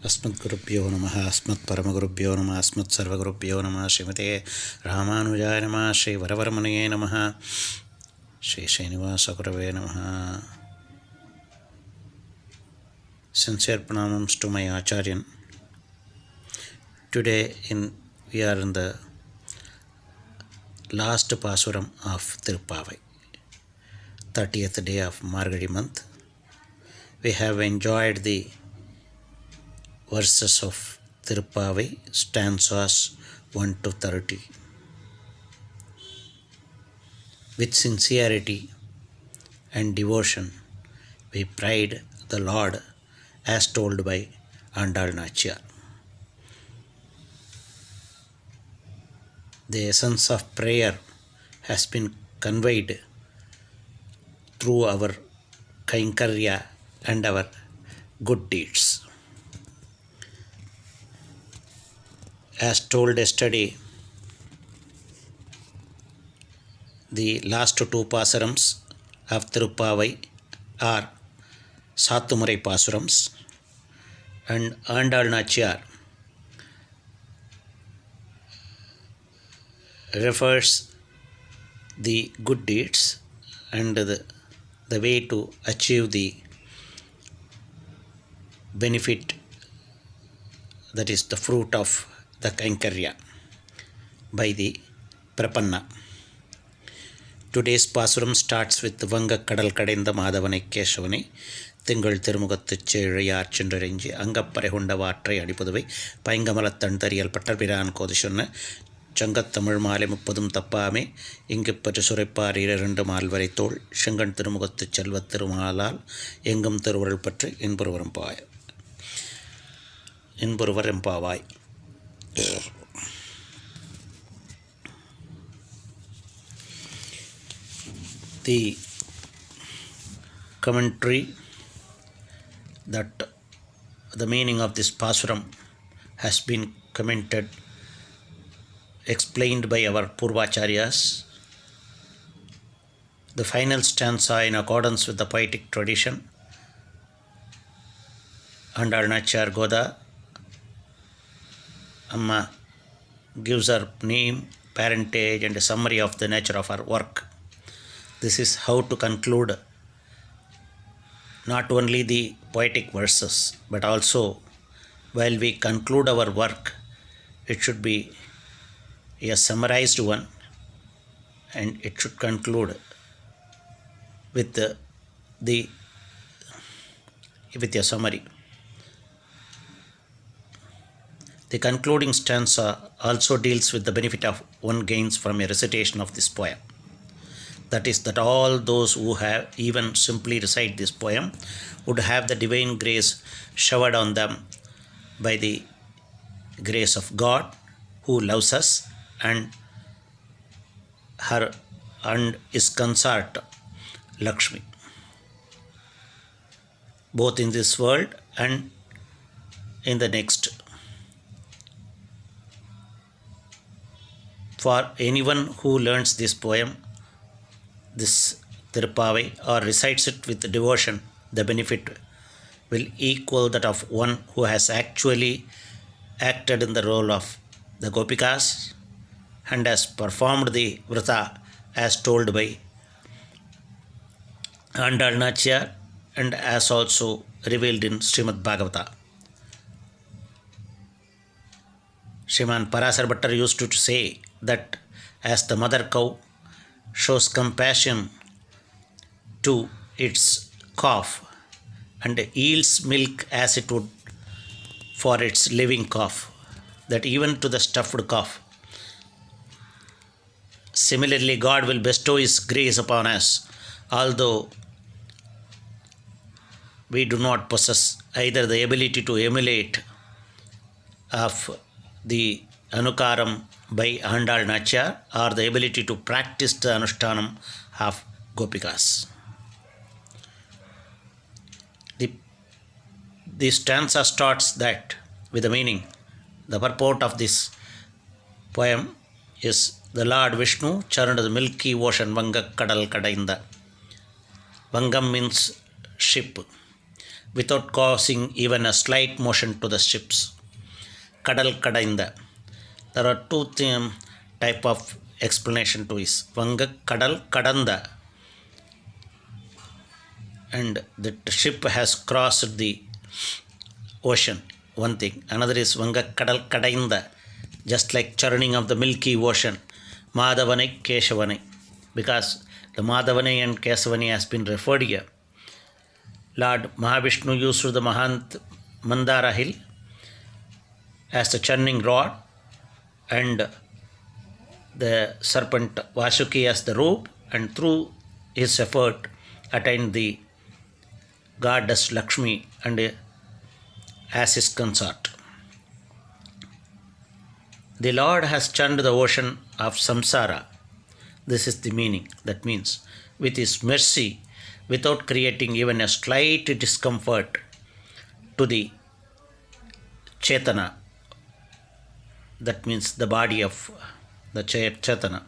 अस्मद्गुरुभ्यो नमः अस्मत्परमगुरुभ्यो नमः अस्मत्सर्वगुरुभ्यो नमः श्रीमते रामानुजाय नमः श्री वरवरमुनये नमः श्री श्रीनिवासगुरवे नमः. Sincere pranams to my Acharyan. Today we are in the last Pasuram of Tirupavai, 30th day of Margazhi month. We have enjoyed the verses of Tirupavai, stanzas 1 to 30. With sincerity and devotion, we prayed the Lord as told by Andal Nachiyar. The essence of prayer has been conveyed through our Kainkarya and our good deeds. As told yesterday, the last two Pasurams of Tirupavai are Satumurai Pasurams, and Andal Nachiyar refers the good deeds and the way to achieve the benefit, that is the fruit of the Kainkarya by the Prapanna. Today's Pasuram starts with Vanga Kadal Kadinda Madhavane Keshavane Tingal Tirumugathu Cheyar Chindarenji Angapare Hunda Vatrai Adipudavai Paingamala Tantarial Patarpiran Kodishuna Changat Tamil Male Mupudum Tapame Ingipatu Surepari Renda Malvari Tol Shangan Tirumugathu Chalvat Tirumalal Engam Tiruvaral Patri in Purvarampavai. The commentary that the meaning of this Pasuram has been explained by our Purvacharyas. The final stanza, in accordance with the poetic tradition, and Arunachar Goda Amma gives her name, parentage, and a summary of the nature of her work. This is how to conclude not only the poetic verses, but also while we conclude our work, it should be a summarized one, and it should conclude with a summary. The concluding stanza also deals with the benefit of one gains from a recitation of this poem. That is, that all those who have even simply recite this poem would have the divine grace showered on them by the grace of God, who loves us, and his consort Lakshmi, both in this world and in the next. For anyone who learns this poem, this Tirupavai, or recites it with devotion, the benefit will equal that of one who has actually acted in the role of the Gopikas and has performed the Vrata as told by Andal Nachiyar and as also revealed in Srimad Bhagavata. Shriman Parasar Bhattar used to say that as the mother cow shows compassion to its calf and yields milk as it would for its living calf, that even to the stuffed calf, similarly God will bestow His grace upon us, although we do not possess either the ability to emulate of the Anukaram by Andal Nachiyar or the ability to practice the Anushtanam of Gopikas. The stanza starts that with the meaning. The purport of this poem is the Lord Vishnu churned the milky ocean Vanga Kadal Kadainda. Vangam means ship. without causing even a slight motion to the ships. Kadal Kadainda. There are two type of explanation to this. Vanga Kadal Kadanda. And the ship has crossed the ocean. One thing. Another is Vanga Kadal Kadainda. Just like churning of the Milky Ocean. Madhavanai Keshavanai. Because the Madhavanai and Keshavanai has been referred here. Lord Mahavishnu used the Mahant Mandara hill as the churning rod and the serpent Vasuki as the rope, and through his effort attained the goddess Lakshmi and as his consort. The Lord has churned the ocean of samsara. This is the meaning. That means with his mercy, without creating even a slight discomfort to the Chetana, that means the body of the Chetana,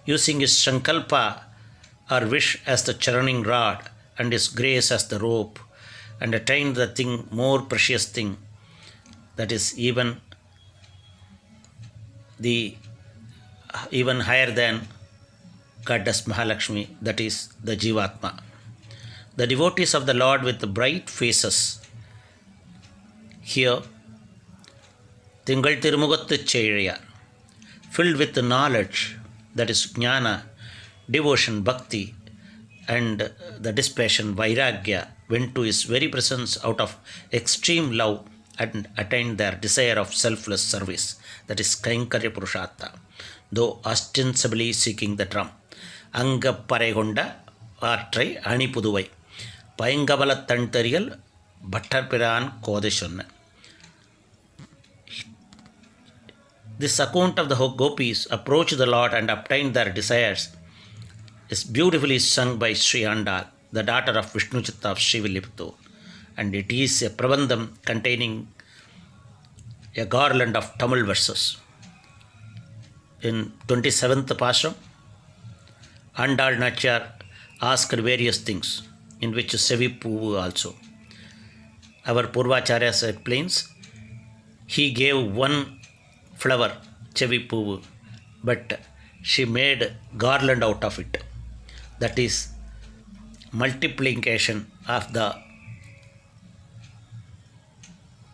using his Sankalpa or wish as the churning rod and his grace as the rope, and attained the thing, more precious thing, that is even higher than Goddess Mahalakshmi, that is the Jivatma. The devotees of the Lord with the bright faces here, Tingal Tirumugattu Cheyar, filled with the knowledge, that is Jnana, devotion, bhakti, and the dispassion, Vairagya, went to his very presence out of extreme love and attained their desire of selfless service, that is Kainkarya Purushartha, though ostensibly seeking the drum. Anga Paregonda Artrai Ani Puduvai. Payangabala Tantarial Bhattarpiran Kodeshunna. This account of the gopis approached the Lord and obtained their desires is beautifully sung by Sri Andal, the daughter of Vishnu Chitta of Sriviliptur, and it is a prabandham containing a garland of Tamil verses. In 27th Pashram, Andal Nachar asked various things, in which Sevi Puvu also. Our Purvacharya explains, he gave one flower, Chevi Puvu, but she made garland out of it. That is multiplication of the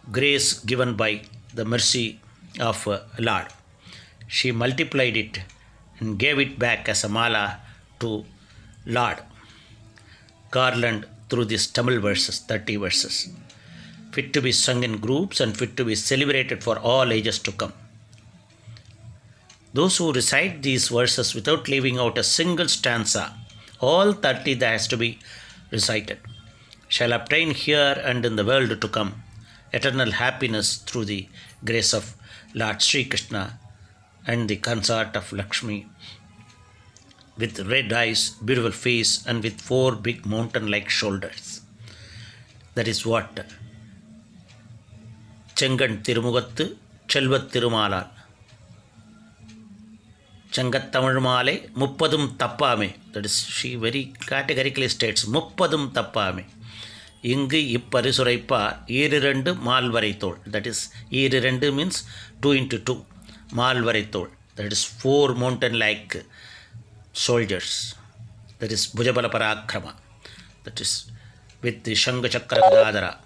grace given by the mercy of Lord. She multiplied it and gave it back as a mala to Lord. Garland through these Tamil verses, 30 verses, fit to be sung in groups and fit to be celebrated for all ages to come. Those who recite these verses without leaving out a single stanza, all 30 that has to be recited, shall obtain here and in the world to come eternal happiness through the grace of Lord Sri Krishna and the consort of Lakshmi, with red eyes, beautiful face, and with 4 big mountain-like shoulders. That is what Chengan Tirumugattu Chelvat Tirumalal. Changat Tamil Male Muppadum Tappame. That is, she very categorically states Muppadum Tappame. Ingi Ipparisureipa Irirendu Malvaraithol. That is, Irirendu means 2 into 2. Malvaraithol. That is 4 mountain-like soldiers. That is Bhujabala Parakrama. That is with the Shanga Chakra Gadara.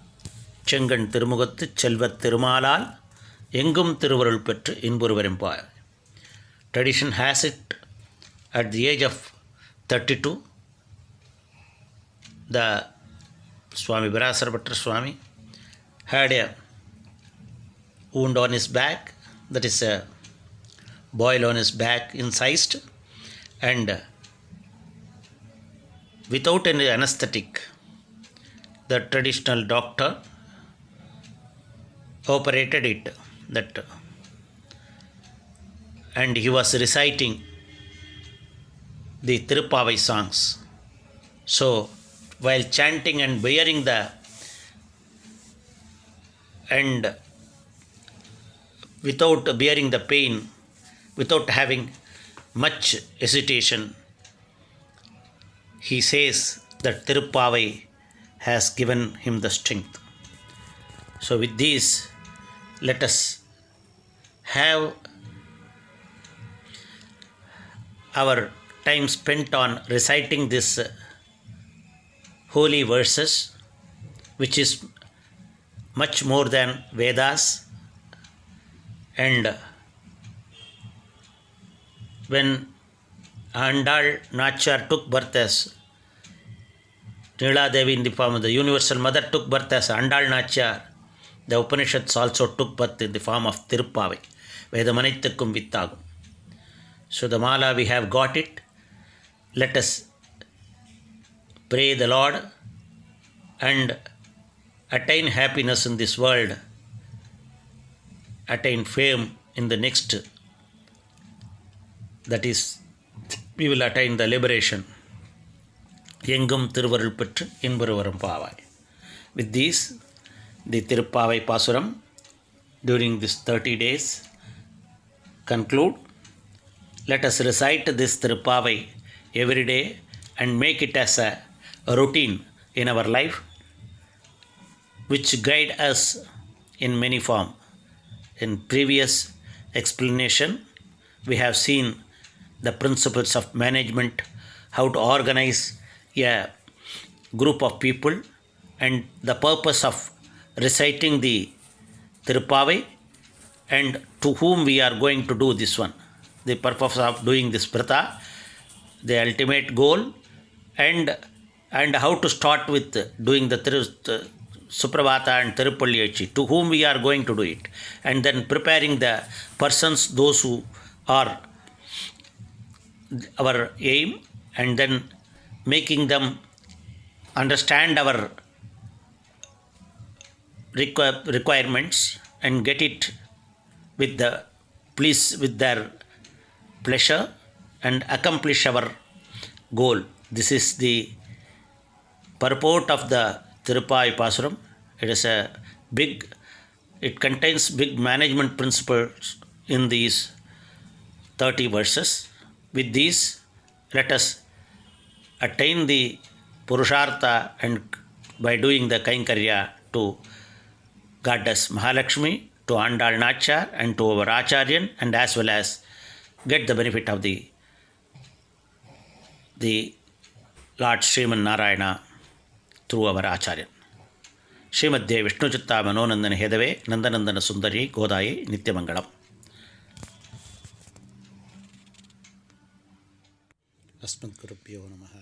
Chengan Tirumugattu Chelvat Tirumalal Engum Tiruvarul Petru Inburuvarimpa. Tradition has it at the age of 32, the Swami Virasarabhatra Swami had a wound on his back, that is a boil on his back incised, and without any anesthetic, the traditional doctor operated it, and he was reciting the Tirupavai songs. So, while chanting and bearing and without bearing the pain, without having much hesitation, he says that Tirupavai has given him the strength. So, with these, let us have our time spent on reciting this holy verses, which is much more than Vedas. And when Andal Nachar took birth as Nila Devi in the form of the Universal Mother took birth as Andal Nachar, the Upanishads also took birth in the form of Tirupavai, Vedamanitthukkum Vittagum. So the mala we have got it. Let us pray the Lord and attain happiness in this world, attain fame in the next, that is, we will attain the liberation. Engum Thiruvarul Petru Inbaruvarum Pavai. With these, the Tirupavai Pasuram during this 30 days conclude. Let us recite this Tirupavai every day and make it as a routine in our life, which guide us in many form. In previous explanation, we have seen the principles of management, how to organize a group of people, and the purpose of reciting the Tirupavai, and to whom we are going to do this one. The purpose of doing this Prata, the ultimate goal, and how to start with doing the Supravata and Tirupalliyachi, to whom we are going to do it, and then preparing the persons, those who are our aim, and then making them understand our requirements and get it with the with their pleasure and accomplish our goal. This is the purport of the Tirupavai Pasuram. It contains big management principles in these 30 verses. With these, let us attain the Purushartha, and by doing the Kainkarya to Goddess Mahalakshmi, to Andal Nachar, and to our Acharyan, and as well as get the benefit of the Lord Sriman Narayana through our Acharyan. Srimadde Vishnu Chitta Manonandana Hedave Nandanandana Sundari Godaye Nityamangalam. Asmat Gurubhyo Namaha.